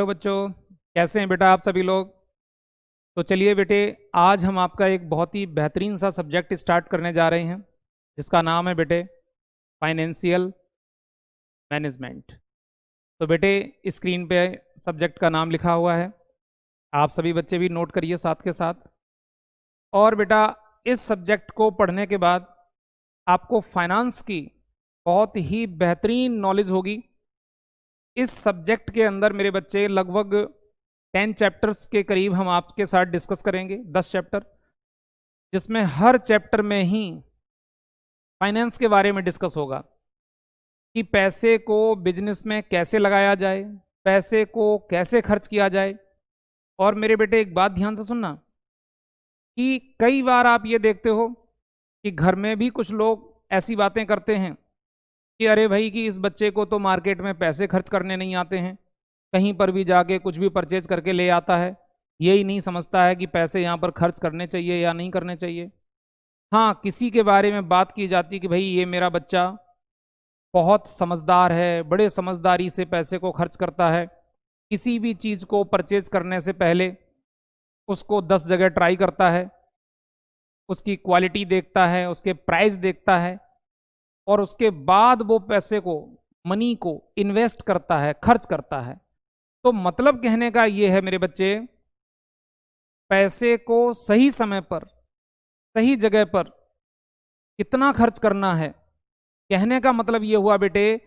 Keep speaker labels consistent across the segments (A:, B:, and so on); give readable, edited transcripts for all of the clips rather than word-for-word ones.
A: बच्चों, कैसे हैं बेटा आप सभी लोग। तो चलिए बेटे, आज हम आपका एक बहुत ही बेहतरीन सा सब्जेक्ट स्टार्ट करने जा रहे हैं जिसका नाम है बेटे फाइनेंशियल मैनेजमेंट। तो बेटे स्क्रीन पे सब्जेक्ट का नाम लिखा हुआ है, आप सभी बच्चे भी नोट करिए साथ के साथ। और बेटा इस सब्जेक्ट को पढ़ने के बाद आपको फाइनेंस की बहुत ही बेहतरीन नॉलेज होगी। इस सब्जेक्ट के अंदर मेरे बच्चे लगभग 10 चैप्टर्स के करीब हम आपके साथ डिस्कस करेंगे, 10 चैप्टर, जिसमें हर चैप्टर में ही फाइनेंस के बारे में डिस्कस होगा कि पैसे को बिजनेस में कैसे लगाया जाए, पैसे को कैसे खर्च किया जाए। और मेरे बेटे एक बात ध्यान से सुनना कि कई बार आप ये देखते हो कि घर में भी कुछ लोग ऐसी बातें करते हैं कि अरे भाई कि इस बच्चे को तो मार्केट में पैसे खर्च करने नहीं आते हैं, कहीं पर भी जाके कुछ भी परचेज करके ले आता है, यही नहीं समझता है कि पैसे यहाँ पर खर्च करने चाहिए या नहीं करने चाहिए। हाँ, किसी के बारे में बात की जाती है कि भाई ये मेरा बच्चा बहुत समझदार है, बड़े समझदारी से पैसे को खर्च करता है, किसी भी चीज़ को परचेज करने से पहले उसको 10 जगह ट्राई करता है, उसकी क्वालिटी देखता है, उसके प्राइस देखता है, और उसके बाद वो पैसे को, मनी को इन्वेस्ट करता है, खर्च करता है। तो मतलब कहने का ये है मेरे बच्चे, पैसे को सही समय पर, सही जगह पर कितना खर्च करना है, कहने का मतलब ये हुआ बेटे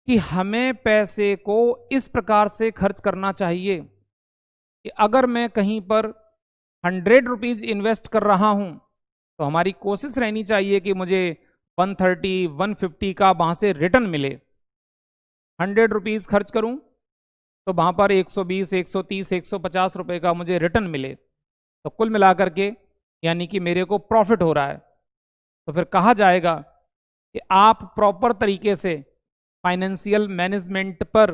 A: कि हमें पैसे को इस प्रकार से खर्च करना चाहिए कि अगर मैं कहीं पर 100 रुपीज इन्वेस्ट कर रहा हूं तो हमारी कोशिश रहनी चाहिए कि मुझे 130, 150 का वहां से रिटर्न मिले। 100 रुपीज खर्च करूं तो वहां पर 120, 130, 150 रुपए का मुझे रिटर्न मिले, तो कुल मिलाकर के यानी कि मेरे को प्रॉफिट हो रहा है। तो फिर कहा जाएगा कि आप प्रॉपर तरीके से फाइनेंशियल मैनेजमेंट पर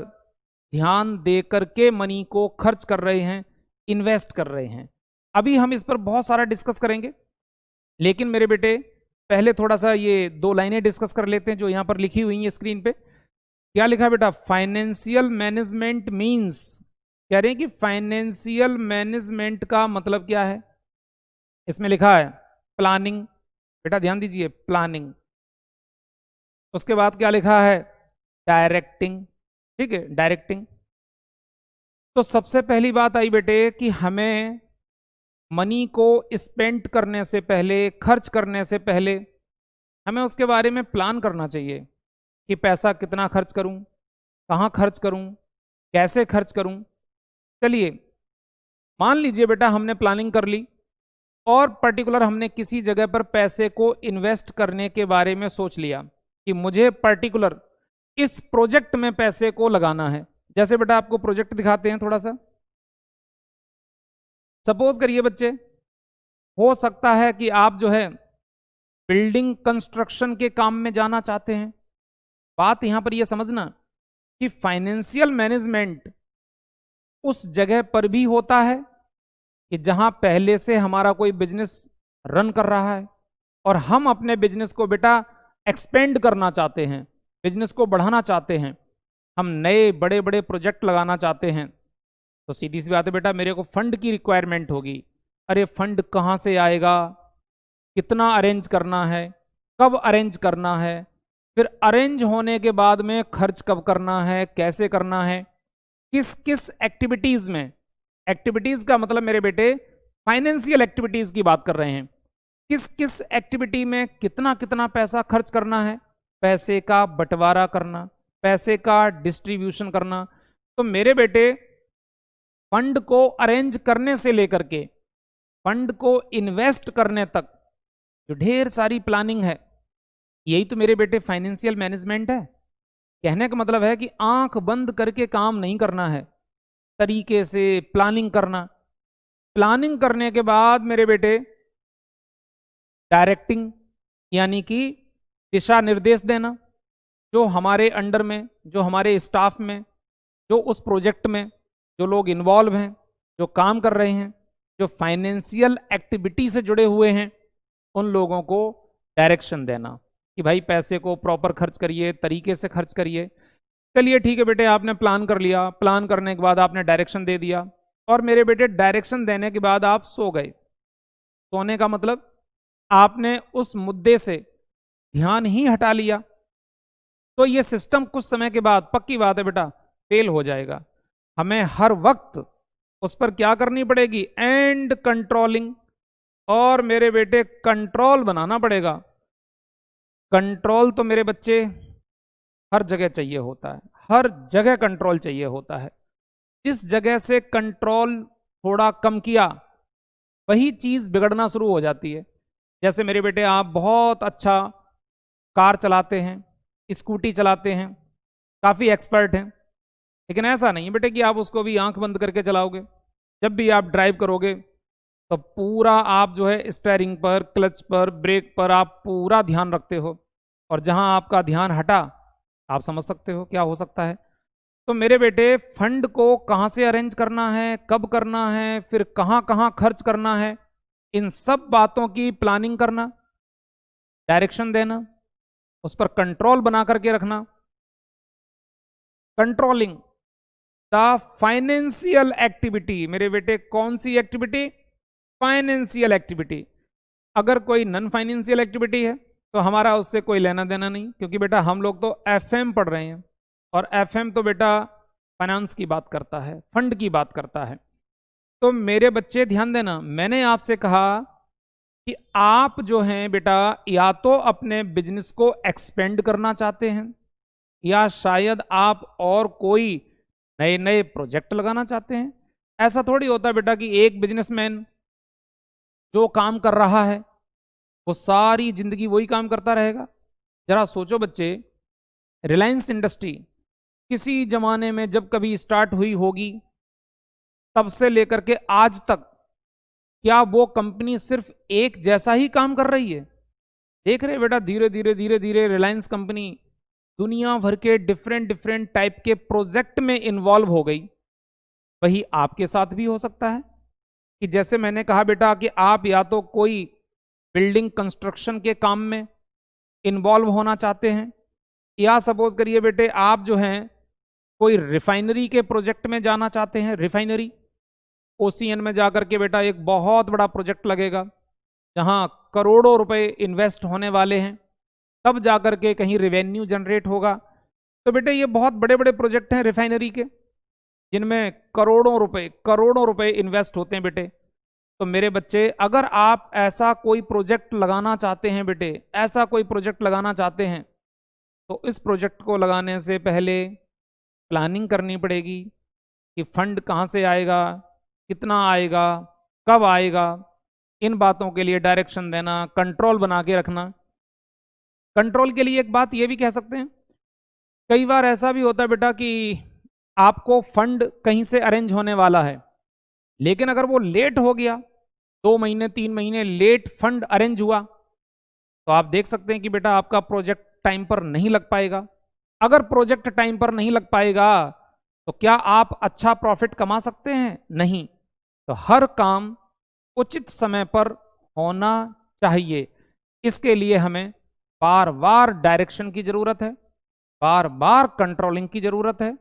A: ध्यान दे करके मनी को खर्च कर रहे हैं, इन्वेस्ट कर रहे हैं। अभी हम इस पर बहुत सारा डिस्कस करेंगे, लेकिन मेरे बेटे पहले थोड़ा सा ये 2 लाइनें डिस्कस कर लेते हैं जो यहां पर लिखी हुई हैं स्क्रीन पे। क्या लिखा है बेटा? फाइनेंशियल मैनेजमेंट मींस, कह रहे हैं कि फाइनेंशियल मैनेजमेंट का मतलब क्या है। इसमें लिखा है प्लानिंग, बेटा ध्यान दीजिए, प्लानिंग। उसके बाद क्या लिखा है? डायरेक्टिंग। ठीक है, डायरेक्टिंग। तो सबसे पहली बात आई बेटे कि हमें मनी को स्पेंड करने से पहले, खर्च करने से पहले हमें उसके बारे में प्लान करना चाहिए कि पैसा कितना खर्च करूं, कहां खर्च करूं, कैसे खर्च करूं। चलिए मान लीजिए बेटा हमने प्लानिंग कर ली और पर्टिकुलर हमने किसी जगह पर पैसे को इन्वेस्ट करने के बारे में सोच लिया कि मुझे पर्टिकुलर इस प्रोजेक्ट में पैसे को लगाना है। जैसे बेटा आपको प्रोजेक्ट दिखाते हैं थोड़ा सा। सपोज करिए बच्चे, हो सकता है कि आप जो है बिल्डिंग कंस्ट्रक्शन के काम में जाना चाहते हैं। बात यहां पर यह समझना कि फाइनेंशियल मैनेजमेंट उस जगह पर भी होता है कि जहां पहले से हमारा कोई बिजनेस रन कर रहा है और हम अपने बिजनेस को बेटा एक्सपेंड करना चाहते हैं, बिजनेस को बढ़ाना चाहते हैं, हम नए बड़े बड़े प्रोजेक्ट लगाना चाहते हैं। तो सीधी सी बात है बेटा, मेरे को फंड की रिक्वायरमेंट होगी। अरे फंड कहाँ से आएगा, कितना अरेंज करना है, कब अरेंज करना है, फिर अरेंज होने के बाद में खर्च कब करना है, कैसे करना है, किस किस एक्टिविटीज में। एक्टिविटीज का मतलब मेरे बेटे फाइनेंशियल एक्टिविटीज की बात कर रहे हैं। किस किस एक्टिविटी में कितना कितना पैसा खर्च करना है, पैसे का बंटवारा करना, पैसे का डिस्ट्रीब्यूशन करना। तो मेरे बेटे फंड को अरेंज करने से लेकर के फंड को इन्वेस्ट करने तक जो ढेर सारी प्लानिंग है, यही तो मेरे बेटे फाइनेंशियल मैनेजमेंट है। कहने का मतलब है कि आंख बंद करके काम नहीं करना है, तरीके से प्लानिंग करना। प्लानिंग करने के बाद मेरे बेटे डायरेक्टिंग यानी कि दिशा निर्देश देना, जो हमारे अंडर में, जो हमारे स्टाफ में, जो उस प्रोजेक्ट में जो लोग इन्वॉल्व हैं, जो काम कर रहे हैं, जो फाइनेंशियल एक्टिविटी से जुड़े हुए हैं, उन लोगों को डायरेक्शन देना कि भाई पैसे को प्रॉपर खर्च करिए, तरीके से खर्च करिए। चलिए ठीक है बेटे, आपने प्लान कर लिया, प्लान करने के बाद आपने डायरेक्शन दे दिया, और मेरे बेटे डायरेक्शन देने के बाद आप सो गए। सोने का मतलब आपने उस मुद्दे से ध्यान ही हटा लिया, तो ये सिस्टम कुछ समय के बाद, पक्की बात है बेटा, फेल हो जाएगा। हमें हर वक्त उस पर क्या करनी पड़ेगी, एंड कंट्रोलिंग, और मेरे बेटे कंट्रोल बनाना पड़ेगा। कंट्रोल तो मेरे बच्चे हर जगह चाहिए होता है, हर जगह कंट्रोल चाहिए होता है। जिस जगह से कंट्रोल थोड़ा कम किया, वही चीज बिगड़ना शुरू हो जाती है। जैसे मेरे बेटे, आप बहुत अच्छा कार चलाते हैं, स्कूटी चलाते हैं, काफी एक्सपर्ट हैं, लेकिन ऐसा नहीं है बेटे कि आप उसको भी आंख बंद करके चलाओगे। जब भी आप ड्राइव करोगे तो पूरा आप जो है स्टीयरिंग पर, क्लच पर, ब्रेक पर आप पूरा ध्यान रखते हो, और जहां आपका ध्यान हटा, आप समझ सकते हो क्या हो सकता है। तो मेरे बेटे, फंड को कहां से अरेंज करना है, कब करना है, फिर कहां कहां खर्च करना है, इन सब बातों की प्लानिंग करना, डायरेक्शन देना, उस पर कंट्रोल बना करके रखना। कंट्रोलिंग द फाइनेंशियल एक्टिविटी, मेरे बेटे कौन सी एक्टिविटी, फाइनेंशियल एक्टिविटी। अगर कोई नॉन फाइनेंशियल एक्टिविटी है तो हमारा उससे कोई लेना देना नहीं, क्योंकि बेटा हम लोग तो एफएम पढ़ रहे हैं, और एफएम तो बेटा फाइनेंस की बात करता है, फंड की बात करता है। तो मेरे बच्चे ध्यान देना, मैंने आपसे कहा कि आप जो हैं बेटा, या तो अपने बिजनेस को एक्सपेंड करना चाहते हैं, या शायद आप और कोई नए नए प्रोजेक्ट लगाना चाहते हैं। ऐसा थोड़ी होता बेटा कि एक बिजनेसमैन जो काम कर रहा है वो सारी जिंदगी वही काम करता रहेगा। जरा सोचो बच्चे, रिलायंस इंडस्ट्री किसी जमाने में जब कभी स्टार्ट हुई होगी, तब से लेकर के आज तक, क्या वो कंपनी सिर्फ एक जैसा ही काम कर रही है? देख रहे बेटा, धीरे धीरे धीरे धीरे रिलायंस कंपनी दुनिया भर के डिफरेंट डिफरेंट टाइप के प्रोजेक्ट में इन्वॉल्व हो गई। वही आपके साथ भी हो सकता है कि जैसे मैंने कहा बेटा कि आप या तो कोई बिल्डिंग कंस्ट्रक्शन के काम में इन्वॉल्व होना चाहते हैं, या सपोज करिए बेटे आप जो हैं कोई रिफाइनरी के प्रोजेक्ट में जाना चाहते हैं। रिफाइनरी ओसीएन में जाकर के बेटा एक बहुत बड़ा प्रोजेक्ट लगेगा, जहां करोड़ों रुपए इन्वेस्ट होने वाले हैं, तब जाकर के कहीं रेवेन्यू जनरेट होगा। तो बेटे ये बहुत बड़े बड़े प्रोजेक्ट हैं रिफाइनरी के, जिनमें करोड़ों रुपए इन्वेस्ट होते हैं बेटे। तो मेरे बच्चे, अगर आप ऐसा कोई प्रोजेक्ट लगाना चाहते हैं बेटे, ऐसा कोई प्रोजेक्ट लगाना चाहते हैं, तो इस प्रोजेक्ट को लगाने से पहले प्लानिंग करनी पड़ेगी कि फंड कहाँ से आएगा, कितना आएगा, कब आएगा। इन बातों के लिए डायरेक्शन देना, कंट्रोल बना के रखना। कंट्रोल के लिए एक बात ये भी कह सकते हैं, कई बार ऐसा भी होता है बेटा कि आपको फंड कहीं से अरेंज होने वाला है, लेकिन अगर वो लेट हो गया, 2 महीने 3 महीने लेट फंड अरेंज हुआ, तो आप देख सकते हैं कि बेटा आपका प्रोजेक्ट टाइम पर नहीं लग पाएगा। अगर प्रोजेक्ट टाइम पर नहीं लग पाएगा तो क्या आप अच्छा प्रॉफिट कमा सकते हैं? नहीं। तो हर काम उचित समय पर होना चाहिए। इसके लिए हमें बार बार डायरेक्शन की जरूरत है, बार बार कंट्रोलिंग की जरूरत है,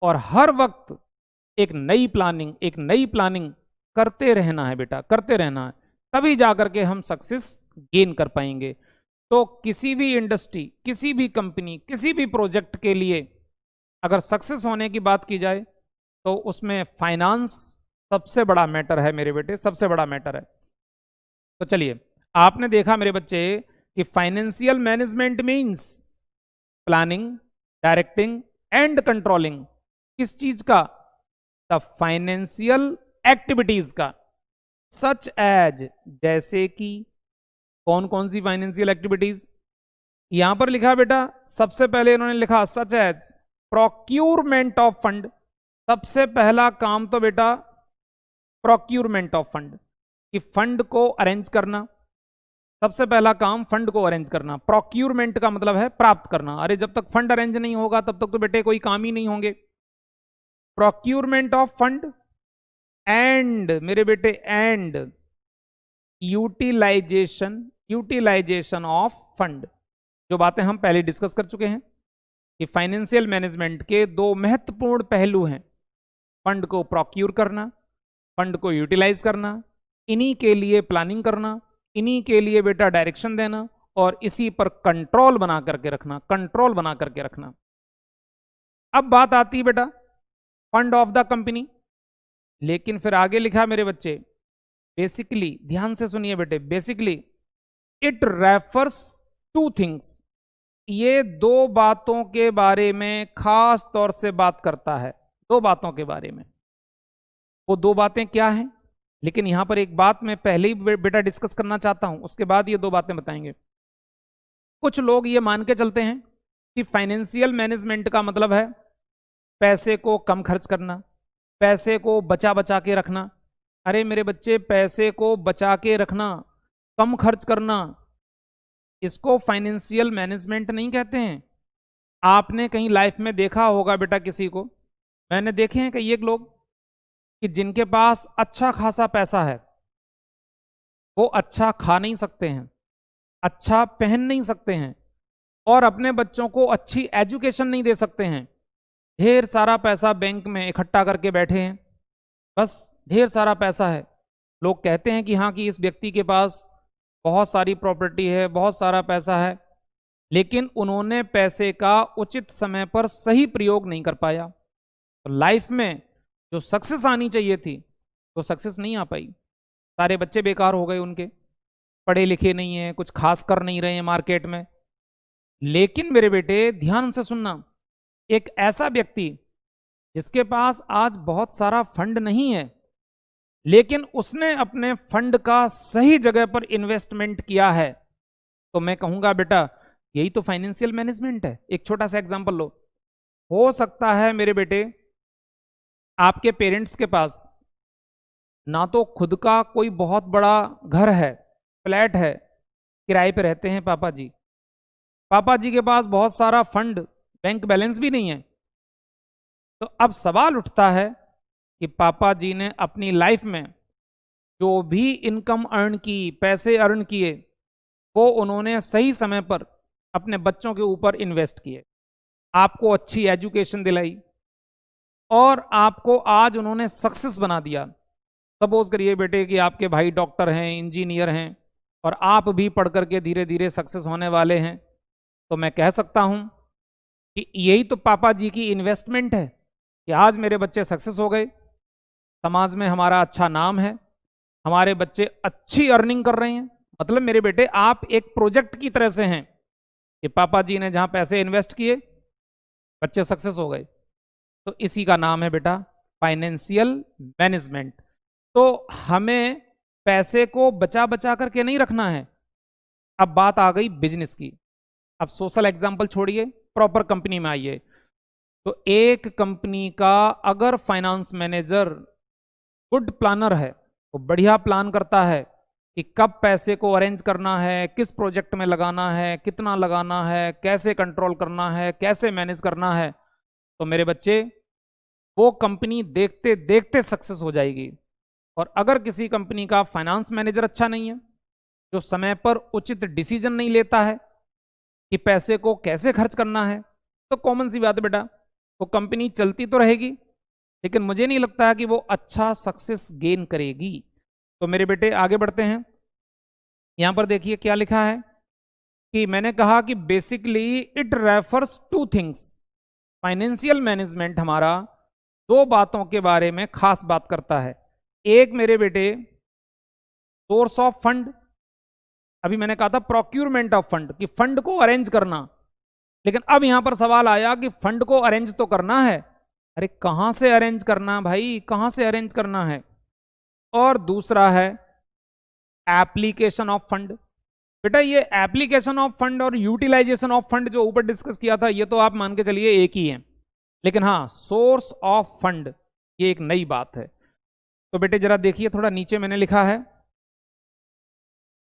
A: और हर वक्त एक नई प्लानिंग करते रहना है बेटा, करते रहना है। तभी जाकर के हम सक्सेस गेन कर पाएंगे। तो किसी भी इंडस्ट्री, किसी भी कंपनी, किसी भी प्रोजेक्ट के लिए अगर सक्सेस होने की बात की जाए, तो उसमें फाइनेंस सबसे बड़ा मैटर है मेरे बेटे, सबसे बड़ा मैटर है। तो चलिए, आपने देखा मेरे बच्चे कि financial management means planning, directing and controlling. किस चीज का? द फाइनेंशियल एक्टिविटीज का। सच एज, जैसे कि कौन कौन सी फाइनेंशियल एक्टिविटीज? यहां पर लिखा बेटा, सबसे पहले इन्होंने लिखा such as procurement of fund. सबसे पहला काम तो बेटा प्रोक्यूरमेंट ऑफ फंड, कि फंड को अरेंज करना। सबसे पहला काम फंड को अरेंज करना। प्रोक्यूरमेंट का मतलब है प्राप्त करना। अरे जब तक फंड अरेंज नहीं होगा तब तक तो बेटे कोई काम ही नहीं होंगे। प्रोक्यूरमेंट ऑफ फंड एंड मेरे बेटे एंड यूटिलाइजेशन ऑफ फंड। जो बातें हम पहले डिस्कस कर चुके हैं। कि फाइनेंशियल मैनेजमेंट के दो महत्वपूर्ण पहलू हैं, फंड को प्रोक्यूर करना, फंड को यूटिलाइज करना, इन्हीं के लिए प्लानिंग करना, इन्हीं के लिए बेटा डायरेक्शन देना और इसी पर कंट्रोल बना करके रखना, कंट्रोल बना करके रखना। अब बात आती है बेटा फंड ऑफ द कंपनी, लेकिन फिर आगे लिखा मेरे बच्चे, बेसिकली ध्यान से सुनिए बेटे, basically it refers two things, ये दो बातों के बारे में खास तौर से बात करता है, दो बातों के बारे में। वो दो बातें क्या हैं, लेकिन यहां पर एक बात मैं पहले ही बेटा डिस्कस करना चाहता हूं, उसके बाद ये दो बातें बताएंगे। कुछ लोग ये मान के चलते हैं कि फाइनेंशियल मैनेजमेंट का मतलब है पैसे को कम खर्च करना, पैसे को बचा बचा के रखना। अरे मेरे बच्चे, पैसे को बचा के रखना, कम खर्च करना, इसको फाइनेंशियल मैनेजमेंट नहीं कहते हैं। आपने कहीं लाइफ में देखा होगा बेटा किसी को, मैंने देखे हैं कई एक लोग कि जिनके पास अच्छा खासा पैसा है, वो अच्छा खा नहीं सकते हैं, अच्छा पहन नहीं सकते हैं और अपने बच्चों को अच्छी एजुकेशन नहीं दे सकते हैं। ढेर सारा पैसा बैंक में इकट्ठा करके बैठे हैं, बस ढेर सारा पैसा है। लोग कहते हैं कि हाँ, कि इस व्यक्ति के पास बहुत सारी प्रॉपर्टी है, बहुत सारा पैसा है, लेकिन उन्होंने पैसे का उचित समय पर सही प्रयोग नहीं कर पाया, तो लाइफ में जो सक्सेस आनी चाहिए थी वो सक्सेस नहीं आ पाई। सारे बच्चे बेकार हो गए उनके, पढ़े लिखे नहीं है, कुछ खास कर नहीं रहे हैं मार्केट में। लेकिन मेरे बेटे ध्यान से सुनना, एक ऐसा व्यक्ति जिसके पास आज बहुत सारा फंड नहीं है, लेकिन उसने अपने फंड का सही जगह पर इन्वेस्टमेंट किया है, तो मैं कहूंगा बेटा यही तो फाइनेंशियल मैनेजमेंट है। एक छोटा सा एग्जांपल लो, हो सकता है मेरे बेटे आपके पेरेंट्स के पास ना तो खुद का कोई बहुत बड़ा घर है, फ्लैट है, किराए पे रहते हैं पापा जी, पापा जी के पास बहुत सारा फंड, बैंक बैलेंस भी नहीं है। तो अब सवाल उठता है कि पापा जी ने अपनी लाइफ में जो भी इनकम अर्न की, पैसे अर्न किए, वो उन्होंने सही समय पर अपने बच्चों के ऊपर इन्वेस्ट किए, आपको अच्छी एजुकेशन दिलाई और आपको आज उन्होंने सक्सेस बना दिया। सपोज करिए बेटे कि आपके भाई डॉक्टर हैं, इंजीनियर हैं और आप भी पढ़ करके धीरे धीरे सक्सेस होने वाले हैं, तो मैं कह सकता हूं कि यही तो पापा जी की इन्वेस्टमेंट है कि आज मेरे बच्चे सक्सेस हो गए, समाज में हमारा अच्छा नाम है, हमारे बच्चे अच्छी अर्निंग कर रहे हैं। मतलब मेरे बेटे आप एक प्रोजेक्ट की तरह से हैं कि पापा जी ने जहां पैसे इन्वेस्ट किए, बच्चे सक्सेस हो गए। तो इसी का नाम है बेटा फाइनेंशियल मैनेजमेंट। तो हमें पैसे को बचा बचा करके नहीं रखना है। अब बात आ गई बिजनेस की। अब सोशल एग्जांपल छोड़िए, प्रॉपर कंपनी में आइए। तो एक कंपनी का अगर फाइनेंस मैनेजर गुड प्लानर है, वो बढ़िया प्लान करता है कि कब पैसे को अरेंज करना है, किस प्रोजेक्ट में लगाना है, कितना लगाना है, कैसे कंट्रोल करना है, कैसे मैनेज करना है, तो मेरे बच्चे वो कंपनी देखते देखते सक्सेस हो जाएगी। और अगर किसी कंपनी का फाइनेंस मैनेजर अच्छा नहीं है, जो समय पर उचित डिसीजन नहीं लेता है कि पैसे को कैसे खर्च करना है, तो कॉमन सी बात है बेटा, वो कंपनी चलती तो रहेगी लेकिन मुझे नहीं लगता है कि वो अच्छा सक्सेस गेन करेगी। तो मेरे बेटे आगे बढ़ते हैं। यहां पर देखिए क्या लिखा है कि मैंने कहा कि basically it refers two things, financial management हमारा दो बातों के बारे में खास बात करता है। एक मेरे बेटे सोर्स ऑफ फंड, अभी मैंने कहा था प्रोक्यूरमेंट ऑफ फंड, कि फंड को अरेंज करना, लेकिन अब यहां पर सवाल आया कि फंड को अरेंज तो करना है, अरे कहां से अरेंज करना भाई, कहां से अरेंज करना है। और दूसरा है एप्लीकेशन ऑफ फंड। बेटा ये एप्लीकेशन ऑफ फंड और यूटिलाइजेशन ऑफ फंड जो ऊपर डिस्कस किया था, ये तो आप मान के चलिए एक ही है, लेकिन हाँ सोर्स ऑफ फंड ये एक नई बात है। तो बेटे जरा देखिए, थोड़ा नीचे मैंने लिखा है,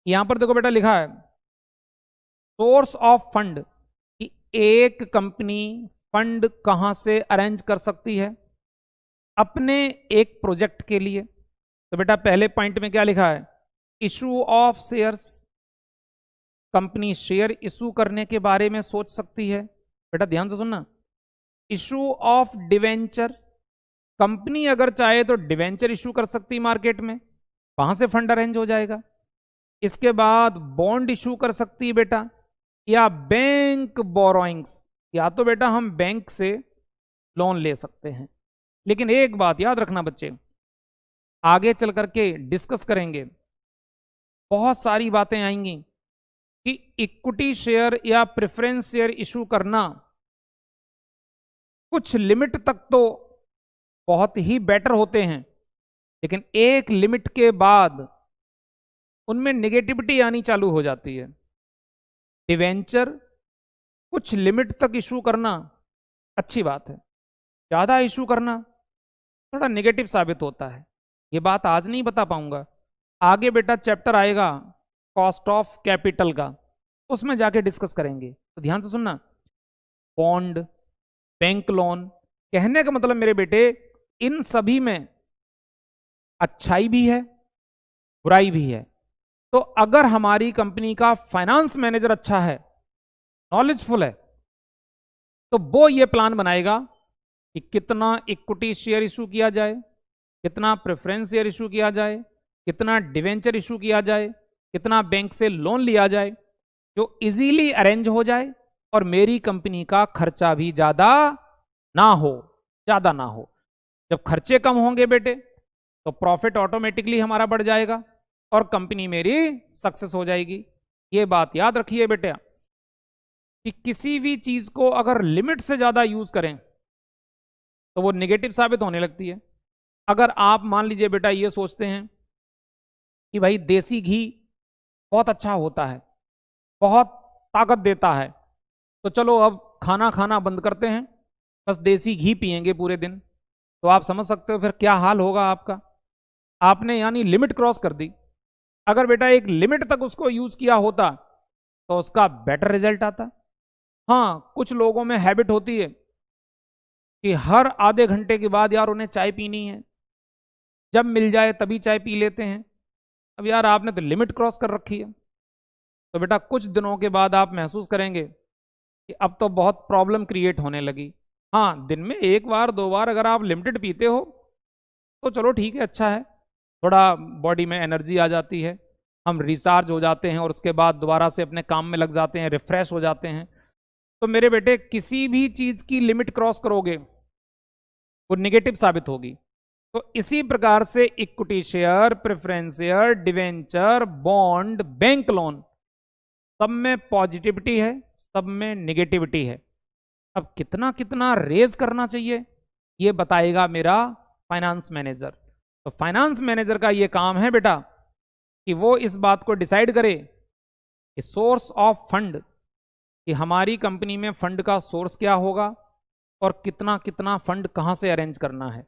A: यहां पर देखो बेटा लिखा है सोर्स ऑफ फंड, कि एक कंपनी फंड कहां से अरेंज कर सकती है अपने एक प्रोजेक्ट के लिए। तो बेटा पहले पॉइंट में क्या लिखा है, issue of shares, company share issue करने के बारे में सोच सकती है। बेटा ध्यान से सुनना, इशू ऑफ डिवेंचर, कंपनी अगर चाहे तो डिवेंचर इशू कर सकती मार्केट में, वहां से फंड अरेंज हो जाएगा। इसके बाद बॉन्ड इशू कर सकती है बेटा, या बैंक बोरोइंग्स, या तो बेटा हम बैंक से लोन ले सकते हैं। लेकिन एक बात याद रखना बच्चे, आगे चल करके डिस्कस करेंगे, बहुत सारी बातें आएंगी कि इक्विटी शेयर या प्रेफरेंस शेयर इशू करना कुछ लिमिट तक तो बहुत ही बेटर होते हैं, लेकिन एक लिमिट के बाद उनमें नेगेटिविटी आनी चालू हो जाती है। डिवेंचर कुछ लिमिट तक इशू करना अच्छी बात है, ज्यादा इशू करना थोड़ा नेगेटिव साबित होता है। ये बात आज नहीं बता पाऊंगा, आगे बेटा चैप्टर आएगा कॉस्ट ऑफ कैपिटल का, उसमें जाके डिस्कस करेंगे। तो ध्यान से सुनना, बॉन्ड, बैंक लोन, कहने का मतलब मेरे बेटे इन सभी में अच्छाई भी है बुराई भी है। तो अगर हमारी कंपनी का फाइनेंस मैनेजर अच्छा है, नॉलेजफुल है, तो वो ये प्लान बनाएगा कि कितना इक्विटी शेयर इशू किया जाए, कितना प्रेफरेंस शेयर इशू किया जाए, कितना डिवेंचर इशू किया जाए, कितना बैंक से लोन लिया जाए, जो इजीली अरेंज हो जाए और मेरी कंपनी का खर्चा भी ज्यादा ना हो, ज्यादा ना हो। जब खर्चे कम होंगे बेटे तो प्रॉफिट ऑटोमेटिकली हमारा बढ़ जाएगा और कंपनी मेरी सक्सेस हो जाएगी। ये बात याद रखिए बेटा कि किसी भी चीज को अगर लिमिट से ज्यादा यूज करें तो वो नेगेटिव साबित होने लगती है। अगर आप मान लीजिए बेटा ये सोचते हैं कि भाई देसी घी बहुत अच्छा होता है, बहुत ताकत देता है, तो चलो अब खाना खाना बंद करते हैं, बस देसी घी पिएंगे पूरे दिन, तो आप समझ सकते हो फिर क्या हाल होगा आपका। आपने यानी लिमिट क्रॉस कर दी। अगर बेटा एक लिमिट तक उसको यूज किया होता तो उसका बेटर रिजल्ट आता। हाँ, कुछ लोगों में हैबिट होती है कि हर आधे घंटे के बाद यार उन्हें चाय पीनी है, जब मिल जाए तभी चाय पी लेते हैं। अब यार आपने तो लिमिट क्रॉस कर रखी है, तो बेटा कुछ दिनों के बाद आप महसूस करेंगे कि अब तो बहुत प्रॉब्लम क्रिएट होने लगी। हाँ, दिन में एक बार दो बार अगर आप लिमिटेड पीते हो तो चलो ठीक है, अच्छा है, थोड़ा बॉडी में एनर्जी आ जाती है, हम रिचार्ज हो जाते हैं और उसके बाद दोबारा से अपने काम में लग जाते हैं, रिफ्रेश हो जाते हैं। तो मेरे बेटे किसी भी चीज की लिमिट क्रॉस करोगे वो नेगेटिव साबित होगी। तो इसी प्रकार से equity share, preference share, debenture, bond, bank loan, सब में पॉजिटिविटी है, सब में नेगेटिविटी है। अब कितना कितना रेज करना चाहिए ये बताएगा मेरा फाइनेंस मैनेजर। तो फाइनेंस मैनेजर का ये काम है बेटा कि वो इस बात को डिसाइड करे कि सोर्स ऑफ फंड, कि हमारी कंपनी में फंड का सोर्स क्या होगा और कितना कितना फंड कहां से अरेंज करना है।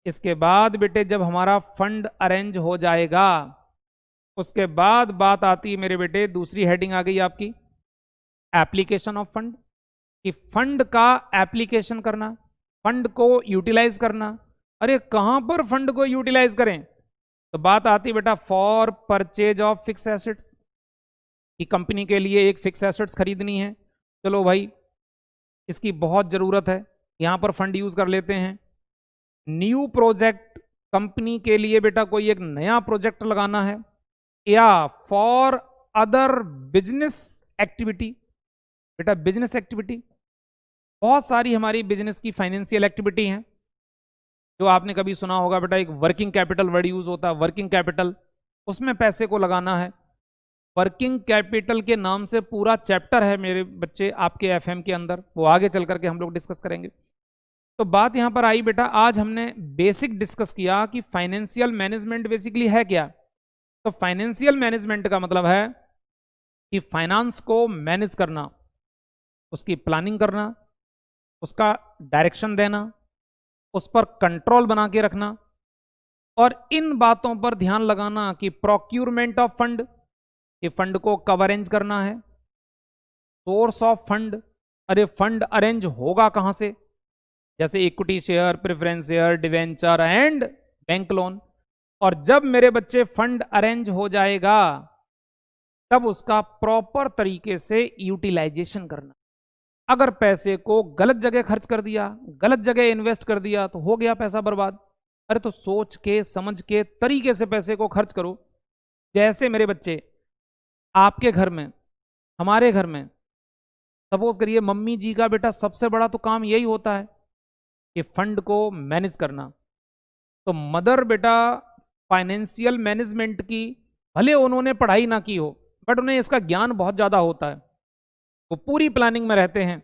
A: इसके बाद बेटे जब हमारा फंड अरेंज हो जाएगा, उसके बाद बात आती है मेरे बेटे, दूसरी हेडिंग आ गई आपकी एप्लीकेशन ऑफ फंड, कि फंड का एप्लीकेशन करना, फंड को यूटिलाइज करना। अरे कहां पर फंड को यूटिलाइज करें, तो बात आती बेटा for purchase of fix assets, कि कंपनी के लिए एक फिक्स एसेट्स खरीदनी है, चलो भाई इसकी बहुत जरूरत है, यहां पर फंड यूज कर लेते हैं। न्यू प्रोजेक्ट, कंपनी के लिए बेटा कोई एक नया प्रोजेक्ट लगाना है, या फॉर अदर बिजनेस एक्टिविटी। बेटा बिजनेस एक्टिविटी बहुत सारी हमारी बिजनेस की फाइनेंशियल एक्टिविटी हैं, जो आपने कभी सुना होगा बेटा, एक वर्किंग कैपिटल वर्ड यूज होता है, वर्किंग कैपिटल, उसमें पैसे को लगाना है। वर्किंग कैपिटल के नाम से पूरा चैप्टर है मेरे बच्चे आपके एफएम के अंदर, वो आगे चल करके हम लोग डिस्कस करेंगे। तो बात यहां पर आई बेटा, आज हमने बेसिक डिस्कस किया कि फाइनेंशियल मैनेजमेंट बेसिकली है क्या। तो फाइनेंशियल मैनेजमेंट का मतलब है कि फाइनेंस को मैनेज करना, उसकी प्लानिंग करना, उसका डायरेक्शन देना, उस पर कंट्रोल बना के रखना, और इन बातों पर ध्यान लगाना कि प्रोक्यूरमेंट ऑफ फंड, कि फंड को कब अरेंज करना है, सोर्स ऑफ फंड, अरे फंड अरेंज होगा कहां से, जैसे equity share, preference share, debenture and bank loan. और जब मेरे बच्चे फंड अरेंज हो जाएगा तब उसका प्रॉपर तरीके से यूटिलाइजेशन करना। अगर पैसे को गलत जगह खर्च कर दिया, गलत जगह इन्वेस्ट कर दिया, तो हो गया पैसा बर्बाद। अरे तो सोच के समझ के तरीके से पैसे को खर्च करो। जैसे मेरे बच्चे, आपके घर में, हमारे घर में, सपोज करिए मम्मी जी का बेटा सबसे बड़ा तो काम यही होता है कि फंड को मैनेज करना। तो मदर बेटा फाइनेंशियल मैनेजमेंट की, भले उन्होंने पढ़ाई ना की हो, बट उन्हें इसका ज्ञान बहुत ज़्यादा होता है। वो पूरी प्लानिंग में रहते हैं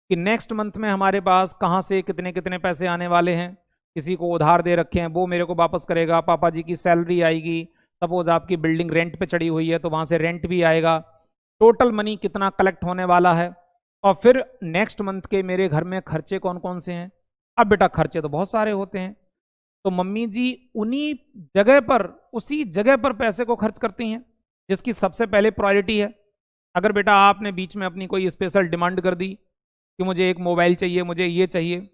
A: कि नेक्स्ट मंथ में हमारे पास कहाँ से कितने कितने पैसे आने वाले हैं। किसी को उधार दे रखे हैं, वो मेरे को वापस करेगा, पापा जी की सैलरी आएगी, सपोज आपकी बिल्डिंग रेंट पे चढ़ी हुई है तो वहाँ से रेंट भी आएगा, टोटल मनी कितना कलेक्ट होने वाला है, और फिर नेक्स्ट मंथ के मेरे घर में खर्चे कौन कौन से हैं। अब बेटा खर्चे तो बहुत सारे होते हैं, तो मम्मी जी उन्हीं जगह पर, उसी जगह पर पैसे को खर्च करती हैं जिसकी सबसे पहले प्रायोरिटी है। अगर बेटा आपने बीच में अपनी कोई स्पेशल डिमांड कर दी कि मुझे एक मोबाइल चाहिए, मुझे ये चाहिए,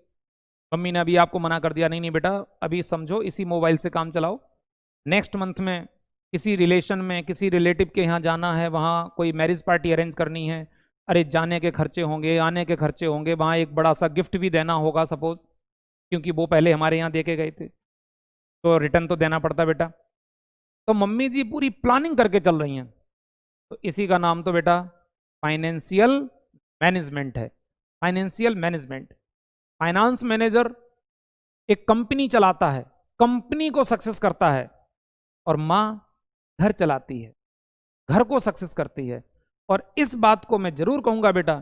A: मम्मी ने अभी आपको मना कर दिया, नहीं नहीं बेटा अभी समझो इसी मोबाइल से काम चलाओ, नेक्स्ट मंथ में किसी रिलेशन में, किसी रिलेटिव के यहाँ जाना है, वहाँ कोई मैरिज पार्टी अरेंज करनी है, अरे जाने के खर्चे होंगे, आने के खर्चे होंगे, वहाँ एक बड़ा सा गिफ्ट भी देना होगा सपोज, क्योंकि वो पहले हमारे यहाँ दे के गए थे तो रिटर्न तो देना पड़ता बेटा। तो मम्मी जी पूरी प्लानिंग करके चल रही हैं। तो इसी का नाम तो बेटा फाइनेंशियल मैनेजमेंट है। फाइनेंशियल मैनेजमेंट, फाइनेंस मैनेजर एक कंपनी चलाता है, कंपनी को सक्सेस करता है, और माँ घर चलाती है, घर को सक्सेस करती है। और इस बात को मैं जरूर कहूंगा बेटा,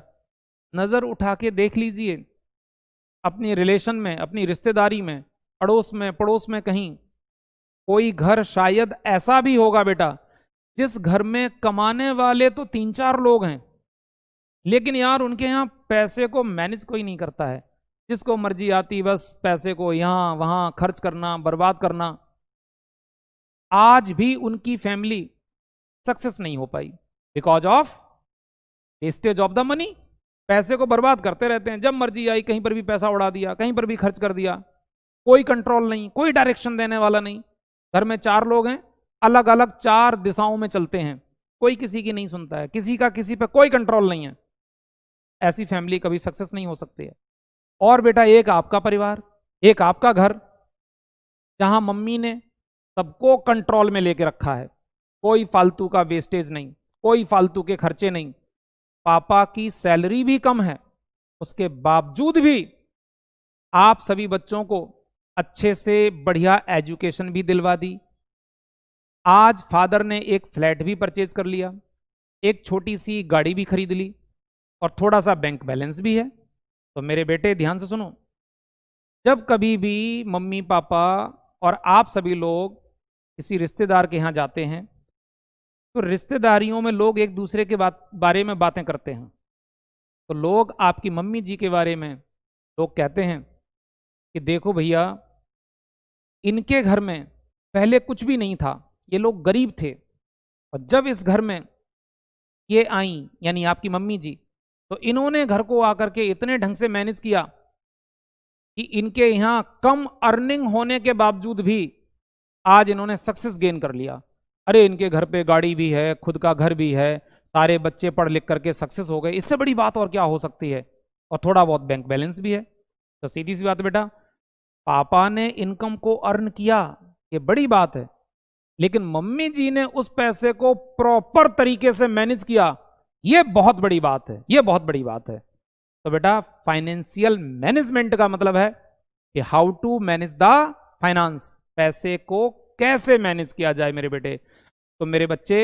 A: नजर उठा के देख लीजिए अपनी रिलेशन में, अपनी रिश्तेदारी में, पड़ोस में कहीं कोई घर शायद ऐसा भी होगा बेटा जिस घर में कमाने वाले तो 3-4 लोग हैं, लेकिन यार उनके यहाँ पैसे को मैनेज कोई नहीं करता है, जिसको मर्जी आती बस पैसे को यहां वहां खर्च करना, बर्बाद करना। आज भी उनकी फैमिली सक्सेस नहीं हो पाई because of wastage of the money. पैसे को बर्बाद करते रहते हैं, जब मर्जी आई कहीं पर भी पैसा उड़ा दिया, कहीं पर भी खर्च कर दिया, कोई कंट्रोल नहीं, कोई डायरेक्शन देने वाला नहीं। घर में 4 लोग हैं, अलग अलग 4 दिशाओं में चलते हैं, कोई किसी की नहीं सुनता है, किसी का किसी पे कोई कंट्रोल नहीं है। ऐसी फैमिली कभी सक्सेस नहीं हो सकती है। और बेटा एक आपका परिवार, एक आपका घर, जहां मम्मी ने सबको कंट्रोल में लेके रखा है, कोई फालतू का वेस्टेज नहीं, कोई फालतू के खर्चे नहीं। पापा की सैलरी भी कम है, उसके बावजूद भी आप सभी बच्चों को अच्छे से बढ़िया एजुकेशन भी दिलवा दी। आज फादर ने एक फ्लैट भी परचेज कर लिया, एक छोटी सी गाड़ी भी खरीद ली, और थोड़ा सा बैंक बैलेंस भी है। तो मेरे बेटे ध्यान से सुनो, जब कभी भी मम्मी पापा और आप सभी लोग किसी रिश्तेदार के यहाँ जाते हैं, तो रिश्तेदारियों में लोग एक दूसरे के बारे में बातें करते हैं। तो लोग आपकी मम्मी जी के बारे में लोग कहते हैं कि देखो भैया, इनके घर में पहले कुछ भी नहीं था, ये लोग गरीब थे, और जब इस घर में ये आई यानी आपकी मम्मी जी, तो इन्होंने घर को आकर के इतने ढंग से मैनेज किया कि इनके यहाँ कम अर्निंग होने के बावजूद भी आज इन्होंने सक्सेस गेन कर लिया। अरे इनके घर पे गाड़ी भी है, खुद का घर भी है, सारे बच्चे पढ़ लिख करके सक्सेस हो गए, इससे बड़ी बात और क्या हो सकती है, और थोड़ा बहुत बैंक बैलेंस भी है। तो सीधी सी बात बेटा, पापा ने इनकम को अर्न किया, ये बड़ी बात है, लेकिन मम्मी जी ने उस पैसे को प्रॉपर तरीके से मैनेज किया, ये बहुत बड़ी बात है, ये बहुत बड़ी बात है। तो बेटा फाइनेंशियल मैनेजमेंट का मतलब है कि how to manage the finance, पैसे को कैसे मैनेज किया जाए मेरे बेटे। तो मेरे बच्चे,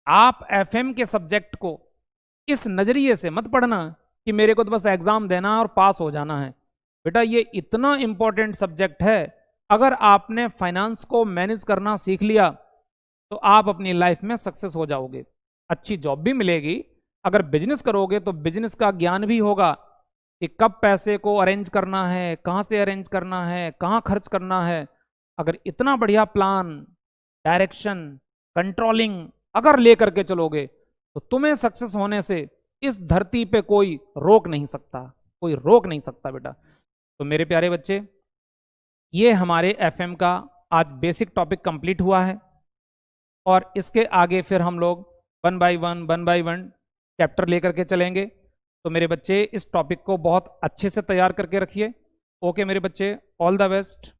A: आप एफएम के सब्जेक्ट को इस नजरिए से मत पढ़ना कि मेरे को तो बस एग्जाम देना और पास हो जाना है। बेटा ये इतना इंपॉर्टेंट सब्जेक्ट है, अगर आपने फाइनेंस को मैनेज करना सीख लिया तो आप अपनी लाइफ में सक्सेस हो जाओगे, अच्छी जॉब भी मिलेगी। अगर बिजनेस करोगे तो बिजनेस का ज्ञान भी होगा कि कब पैसे को अरेंज करना है, कहाँ से अरेंज करना है, कहाँ खर्च करना है। अगर इतना बढ़िया प्लान, डायरेक्शन, कंट्रोलिंग अगर लेकर के चलोगे तो तुम्हें सक्सेस होने से इस धरती पे कोई रोक नहीं सकता, कोई रोक नहीं सकता बेटा। तो मेरे प्यारे बच्चे, ये हमारे एफएम का आज बेसिक टॉपिक कंप्लीट हुआ है, और इसके आगे फिर हम लोग 1 बाय 1 चैप्टर लेकर के चलेंगे। तो मेरे बच्चे इस टॉपिक को बहुत अच्छे से तैयार करके रखिए। ओके मेरे बच्चे, ऑल द बेस्ट।